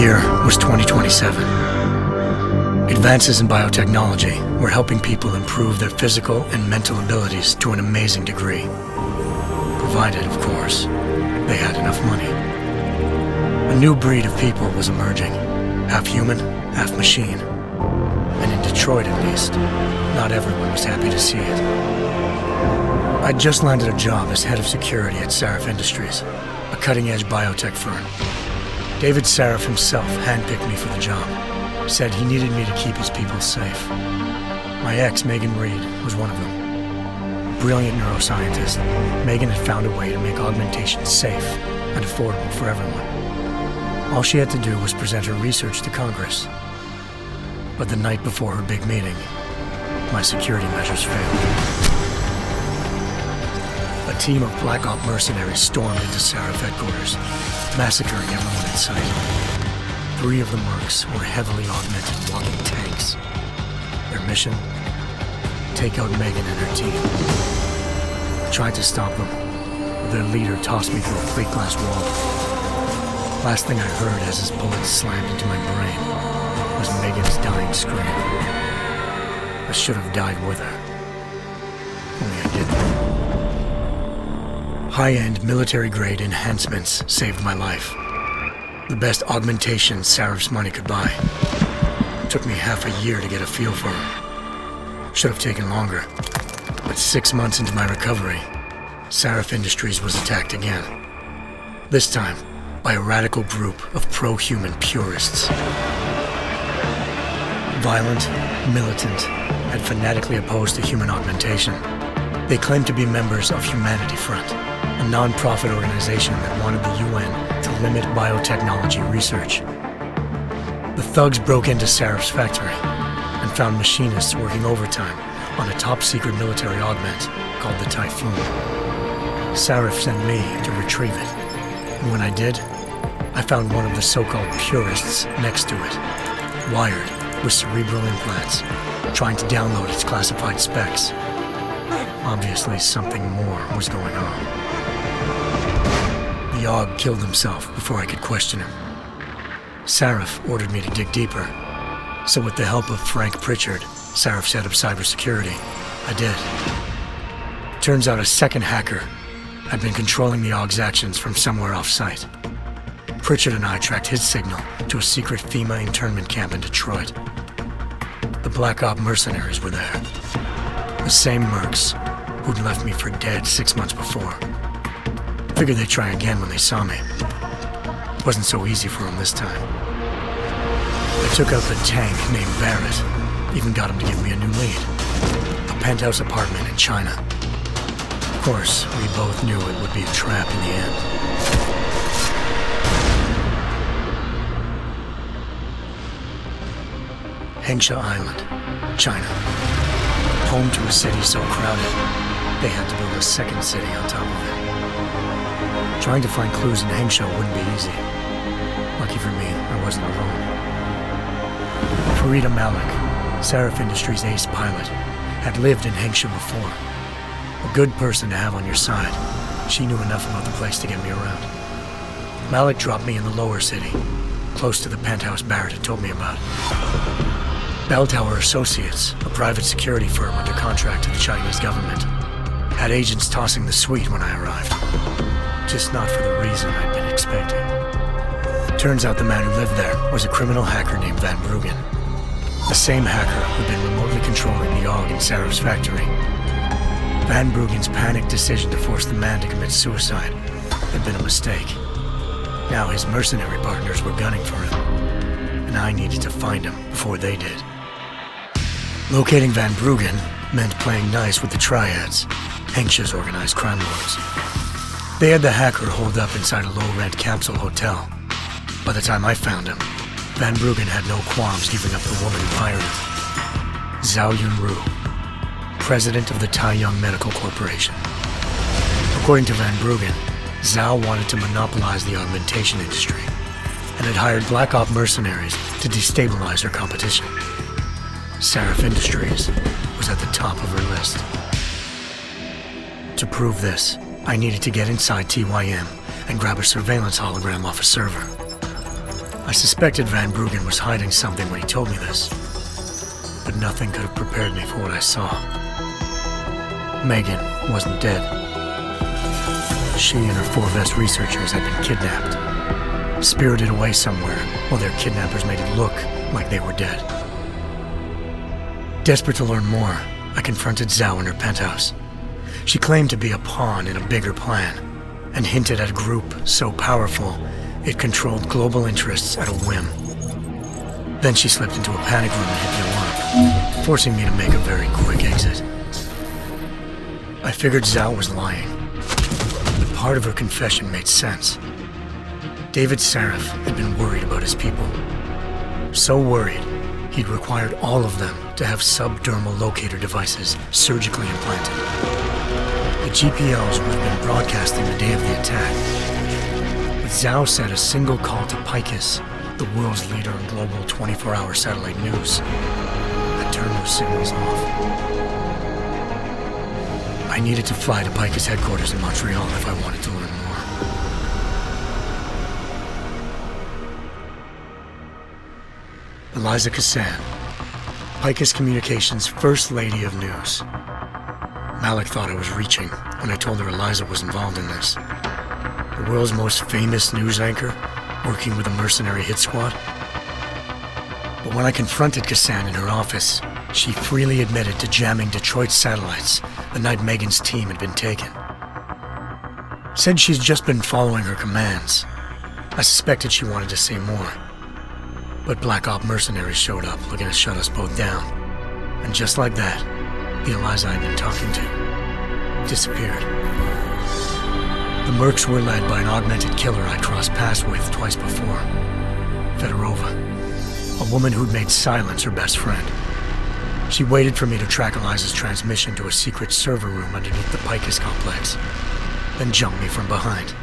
year was 2027. Advances in biotechnology were helping people improve their physical and mental abilities to an amazing degree. Provided, of course, they had enough money. A new breed of people was emerging, half human, half machine. And in Detroit, at least, not everyone was happy to see it. I'd just landed a job as head of security at Sarif Industries, a cutting-edge biotech firm. David Sarif himself handpicked me for the job, said he needed me to keep his people safe. My ex, Megan Reed, was one of them. Brilliant neuroscientist, Megan had found a way to make augmentation safe and affordable for everyone. All she had to do was present her research to Congress. But the night before her big meeting, my security measures failed. A team of Black Op mercenaries stormed into Sarif headquarters, massacring everyone in sight. 3 of the mercs were heavily augmented walking tanks. Their mission? Take out Megan and her team. I tried to stop them, but their leader tossed me through a plate glass wall. Last thing I heard as his bullets slammed into my brain was Megan's dying scream. I should have died with her. Only I didn't. High-end military-grade enhancements saved my life. The best augmentation Sarif's money could buy. It took me half a year to get a feel for her. Should have taken longer. But 6 months into my recovery, Sarif Industries was attacked again. This time, by a radical group of pro-human purists. Violent, militant, and fanatically opposed to human augmentation. They claimed to be members of Humanity Front, a non-profit organization that wanted the UN to limit biotechnology research. The thugs broke into Sarif's factory and found machinists working overtime on a top-secret military augment called the Typhoon. Sarif sent me to retrieve it, and when I did, I found one of the so-called purists next to it, wired with cerebral implants, trying to download its classified specs. Obviously, something more was going on. The Aug killed himself before I could question him. Sarif ordered me to dig deeper, so with the help of Frank Pritchard, Sarif's head of cybersecurity, I did. Turns out a second hacker had been controlling the Aug's actions from somewhere off-site. Pritchard and I tracked his signal to a secret FEMA internment camp in Detroit. The Black Op mercenaries were there. The same mercs who'd left me for dead 6 months before. Figured they'd try again when they saw me. Wasn't so easy for them this time. I took out the tank named Barrett, even got him to give me a new lead. A penthouse apartment in China. Of course, we both knew it would be a trap in the end. Hengsha Island, China. Home to a city so crowded, they had to build a second city on top of it. Trying to find clues in Hengsha wouldn't be easy. Lucky for me, I wasn't alone. Farida Malik, Sarif Industries' ace pilot, had lived in Hengsha before. A good person to have on your side. She knew enough about the place to get me around. Malik dropped me in the lower city, close to the penthouse Barrett had told me about. Bell Tower Associates, a private security firm under contract to the Chinese government, had agents tossing the suite when I arrived. Just not for the reason I'd been expecting. Turns out the man who lived there was a criminal hacker named Van Bruggen. The same hacker who'd been remotely controlling the Aug in Sarif's factory. Van Bruggen's panicked decision to force the man to commit suicide had been a mistake. Now his mercenary partners were gunning for him, and I needed to find him before they did. Locating Van Bruggen meant playing nice with the Triads, Hengsha's organized crime lords. They had the hacker holed up inside a low-rent capsule hotel. By the time I found him, Van Bruggen had no qualms giving up the woman who hired him. Zhao Yunru, president of the Taiyang Medical Corporation. According to Van Bruggen, Zhao wanted to monopolize the augmentation industry and had hired Black Op mercenaries to destabilize her competition. Sarif Industries was at the top of her list. To prove this, I needed to get inside TYM and grab a surveillance hologram off a server. I suspected Van Bruggen was hiding something when he told me this, but nothing could have prepared me for what I saw. Megan wasn't dead. She and her 4 Vest researchers had been kidnapped, spirited away somewhere while their kidnappers made it look like they were dead. Desperate to learn more, I confronted Zhao in her penthouse. She claimed to be a pawn in a bigger plan, and hinted at a group so powerful it controlled global interests at a whim. Then she slipped into a panic room and hit the alarm, forcing me to make a very quick exit. I figured Zhao was lying, but part of her confession made sense. David Sarif had been worried about his people. So worried, he'd required all of them to have subdermal locator devices surgically implanted. The GPLs would have been broadcasting the day of the attack. But Zhao said a single call to Picus, the world's leader in global 24-hour satellite news, had turned those signals off. I needed to fly to Picus headquarters in Montreal if I wanted to learn more. Eliza Cassan, Picus Communications' First Lady of News. Malik thought I was reaching when I told her Eliza was involved in this. The world's most famous news anchor, working with a mercenary hit squad. But when I confronted Cassan in her office, she freely admitted to jamming Detroit's satellites the night Megan's team had been taken. Said she's just been following her commands. I suspected she wanted to say more. But Black Op mercenaries showed up looking to shut us both down. And just like that, the Eliza I'd been talking to disappeared. The Mercs were led by an augmented killer I'd crossed paths with twice before. Fedorova, a woman who'd made silence her best friend. She waited for me to track Eliza's transmission to a secret server room underneath the Picus complex, then jumped me from behind.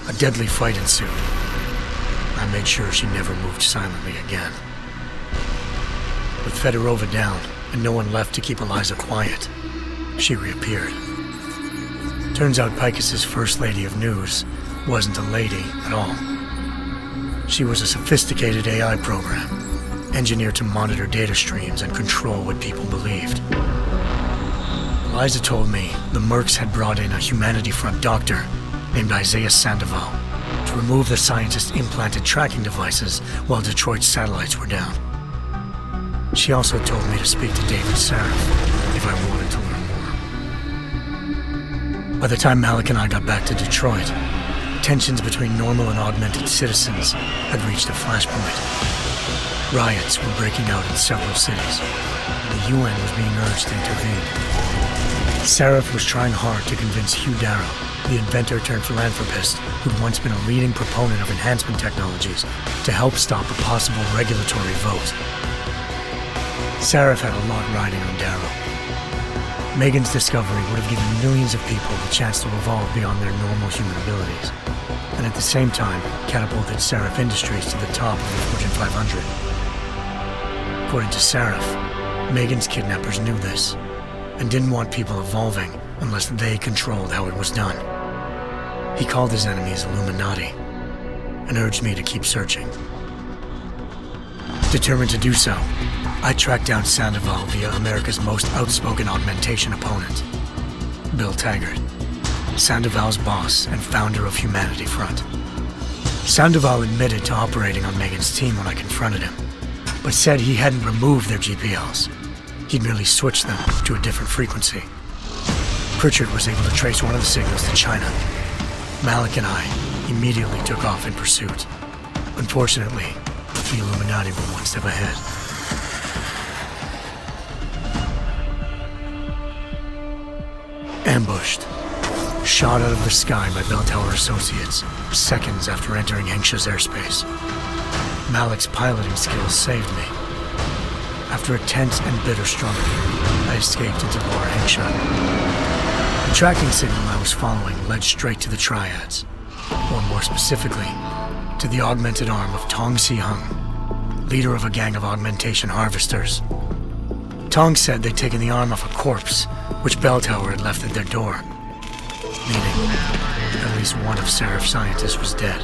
A deadly fight ensued. I made sure she never moved silently again. With Fedorova down and no one left to keep Eliza quiet, she reappeared. Turns out Picus's First Lady of News wasn't a lady at all. She was a sophisticated AI program, engineered to monitor data streams and control what people believed. Eliza told me the Mercs had brought in a Humanity Front doctor named Isaiah Sandoval to remove the scientist's implanted tracking devices while Detroit's satellites were down. She also told me to speak to David Sarif if I wanted to learn more. By the time Malik and I got back to Detroit, tensions between normal and augmented citizens had reached a flashpoint. Riots were breaking out in several cities, and the UN was being urged to intervene. Sarif was trying hard to convince Hugh Darrow, the inventor turned philanthropist who'd once been a leading proponent of enhancement technologies, to help stop a possible regulatory vote. Sarif had a lot riding on Darrow. Megan's discovery would have given millions of people the chance to evolve beyond their normal human abilities, and at the same time catapulted Sarif Industries to the top of the Fortune 500. According to Sarif, Megan's kidnappers knew this, and didn't want people evolving unless they controlled how it was done. He called his enemies Illuminati, and urged me to keep searching. Determined to do so, I tracked down Sandoval via America's most outspoken augmentation opponent, Bill Taggart, Sandoval's boss and founder of Humanity Front. Sandoval admitted to operating on Megan's team when I confronted him, but said he hadn't removed their GPLs. He'd merely switched them to a different frequency. Pritchard was able to trace one of the signals to China. Malik and I immediately took off in pursuit. Unfortunately, the Illuminati were one step ahead. Ambushed. Shot out of the sky by Bell Tower Associates, seconds after entering Hengsha's airspace. Malik's piloting skills saved me. After a tense and bitter struggle, I escaped into Lower Hengsha. The tracking signal I was following led straight to the Triads, or more specifically, to the augmented arm of Tong Si-hung, leader of a gang of augmentation harvesters. Tong said they'd taken the arm off a corpse, which Bell Tower had left at their door, meaning at least one of Sarif's scientists was dead.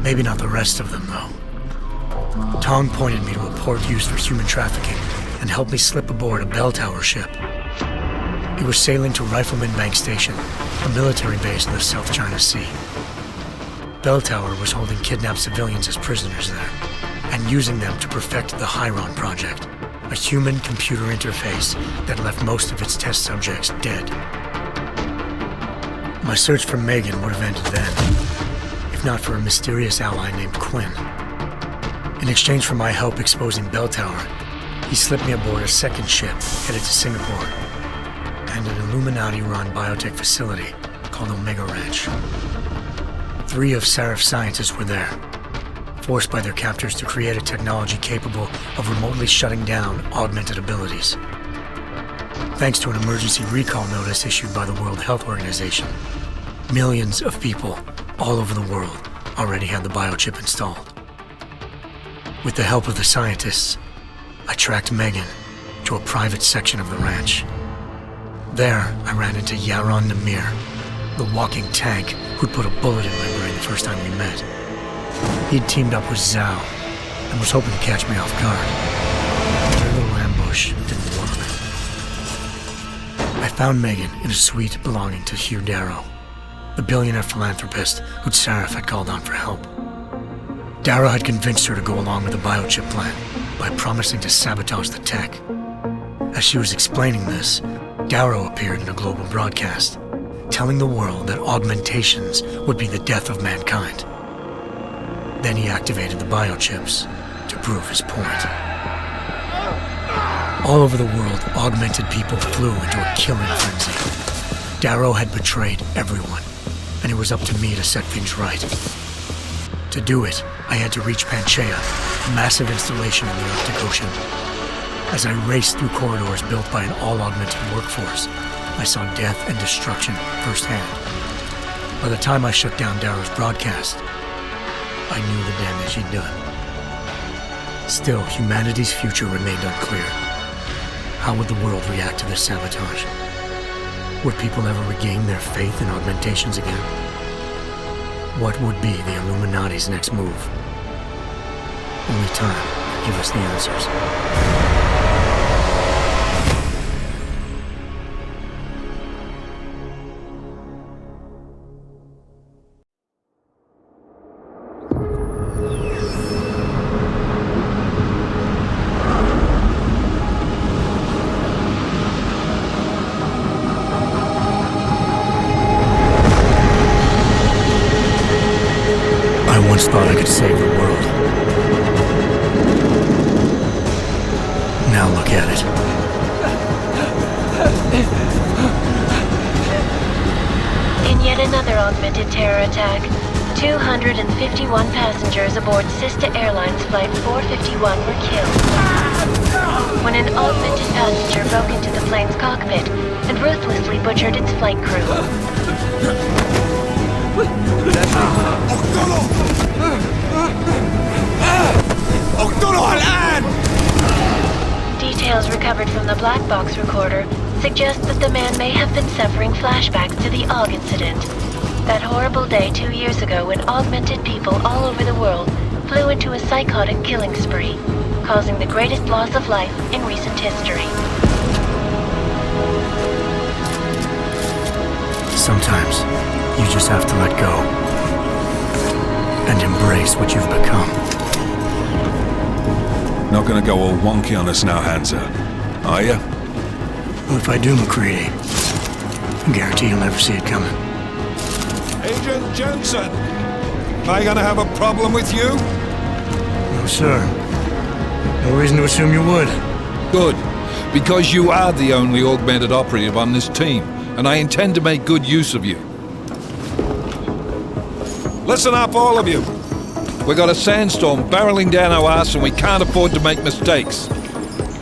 Maybe not the rest of them, though. Tong pointed me to a port used for human trafficking and helped me slip aboard a bell tower ship. It was sailing to Rifleman Bank Station, a military base in the South China Sea. Bell Tower was holding kidnapped civilians as prisoners there, and using them to perfect the Hyron Project, a human-computer interface that left most of its test subjects dead. My search for Megan would have ended then, if not for a mysterious ally named Quinn. In exchange for my help exposing Bell Tower, he slipped me aboard a second ship headed to Singapore and an Illuminati-run biotech facility called Omega Ranch. 3 of Seraph's scientists were there, forced by their captors to create a technology capable of remotely shutting down augmented abilities. Thanks to an emergency recall notice issued by the World Health Organization, millions of people all over the world already had the biochip installed. With the help of the scientists, I tracked Megan to a private section of the ranch. There, I ran into Yaron Namir, the walking tank who'd put a bullet in my brain the first time we met. He'd teamed up with Zhao and was hoping to catch me off guard. Their little ambush didn't work. I found Megan in a suite belonging to Hugh Darrow, the billionaire philanthropist who'd Seraph had called on for help. Darrow had convinced her to go along with the biochip plan by promising to sabotage the tech. As she was explaining this, Darrow appeared in a global broadcast, telling the world that augmentations would be the death of mankind. Then he activated the biochips to prove his point. All over the world, augmented people flew into a killing frenzy. Darrow had betrayed everyone, and it was up to me to set things right. To do it, I had to reach Panchaea, a massive installation in the Arctic Ocean. As I raced through corridors built by an all-augmented workforce, I saw death and destruction firsthand. By the time I shut down Darrow's broadcast, I knew the damage he'd done. Still, humanity's future remained unclear. How would the world react to this sabotage? Would people ever regain their faith in augmentations again? What would be the Illuminati's next move? Only time could give us the answers. I once thought I could save the world. Now look at it. In yet another augmented terror attack, 251 passengers aboard Sister Airlines Flight 451 were killed when an augmented passenger broke into the plane's cockpit and ruthlessly butchered its flight crew. Details recovered from the black box recorder suggest that the man may have been suffering flashbacks to the AUG incident. That horrible day 2 years ago when augmented people all over the world flew into a psychotic killing spree, causing the greatest loss of life in recent history. Sometimes you just have to let go and embrace what you've become. Not gonna go all wonky on us now, Hansa, are ya? Well, if I do, McCready, I guarantee you'll never see it coming. Agent Jensen! Am I gonna have a problem with you? No, sir. No reason to assume you would. Good, because you are the only augmented operative on this team, and I intend to make good use of you. Listen up, all of you! We got a sandstorm barreling down our arse and we can't afford to make mistakes.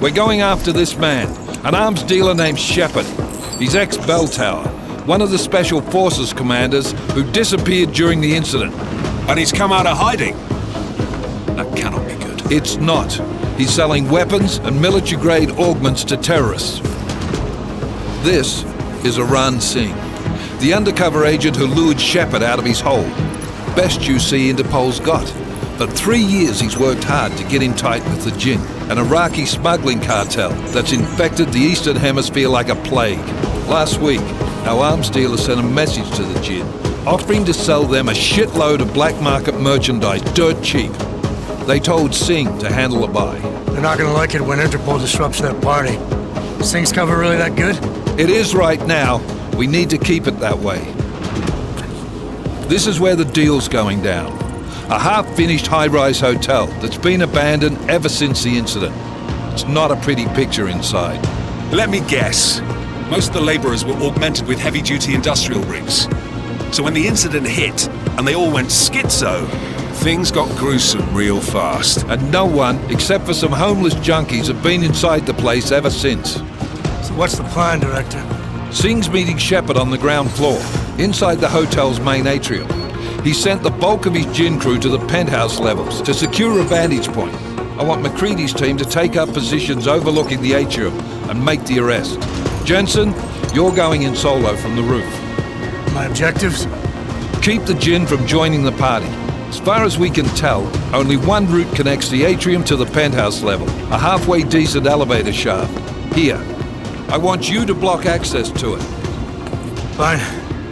We're going after this man, an arms dealer named Shepard. He's ex-Bell Tower, one of the Special Forces commanders who disappeared during the incident. And he's come out of hiding? That cannot be good. It's not. He's selling weapons and military-grade augments to terrorists. This is Aran Singh, the undercover agent who lured Shepard out of his hole. best UC Interpol's got. For 3 years he's worked hard to get in tight with the Jinn, an Iraqi smuggling cartel that's infected the Eastern Hemisphere like a plague. Last week, our arms dealer sent a message to the Jinn, offering to sell them a shitload of black market merchandise dirt cheap. They told Singh to handle the buy. They're not gonna like it when Interpol disrupts their party. Sing's cover really that good? It is right now. We need to keep it that way. This is where the deal's going down. A half-finished high-rise hotel that's been abandoned ever since the incident. It's not a pretty picture inside. Let me guess. Most of the laborers were augmented with heavy-duty industrial rigs. So when the incident hit, and they all went schizo, things got gruesome real fast. And no one, except for some homeless junkies, have been inside the place ever since. So what's the plan, Director? Singh's meeting Shepard on the ground floor, inside the hotel's main atrium. He sent the bulk of his Jinn crew to the penthouse levels to secure a vantage point. I want McCready's team to take up positions overlooking the atrium and make the arrest. Jensen, you're going in solo from the roof. My objectives? Keep the Jinn from joining the party. As far as we can tell, only one route connects the atrium to the penthouse level, a halfway decent elevator shaft. Here. I want you to block access to it. Fine.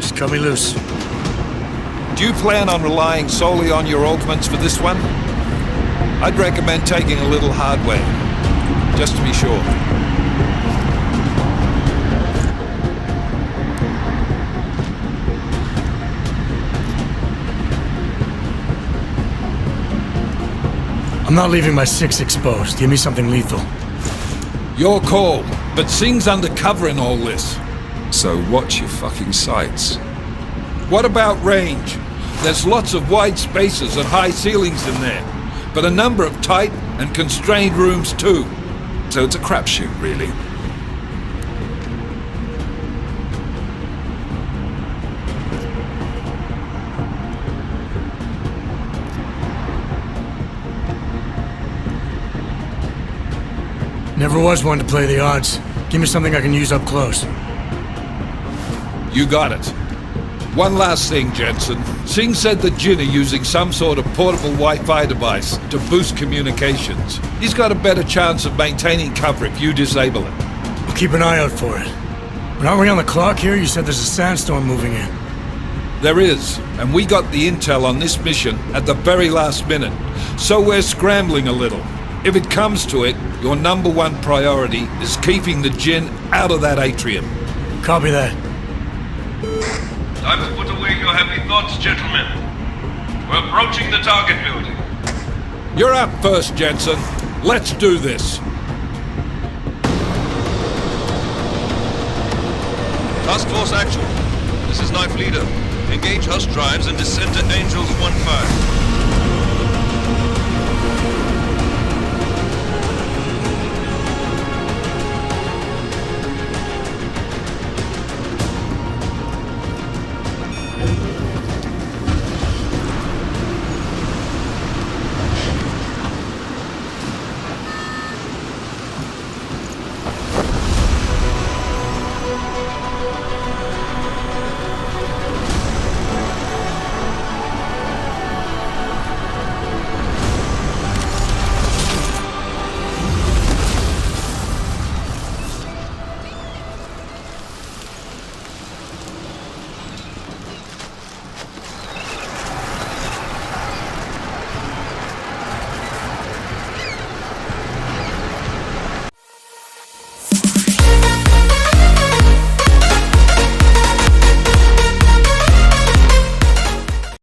Just cut me loose. Do you plan on relying solely on your augments for this one? I'd recommend taking a little hardware, just to be sure. I'm not leaving my 6 exposed. Give me something lethal. Your call, but Singh's undercover in all this. So watch your fucking sights. What about range? There's lots of wide spaces and high ceilings in there, but a number of tight and constrained rooms too. So it's a crapshoot, really. Never was one to play the odds. Give me something I can use up close. You got it. One last thing, Jensen. Singh said the Jinn are using some sort of portable Wi-Fi device to boost communications. He's got a better chance of maintaining cover if you disable it. I'll keep an eye out for it. But aren't we on the clock here? You said there's a sandstorm moving in. There is, and we got the intel on this mission at the very last minute, so we're scrambling a little. If it comes to it, your number one priority is keeping the Jinn out of that atrium. Copy that. Time to put away your heavy thoughts, gentlemen. We're approaching the target building. You're up first, Jensen. Let's do this. Task Force Actual. This is Knife Leader. Engage Hush drives and descend to Angels 1-5.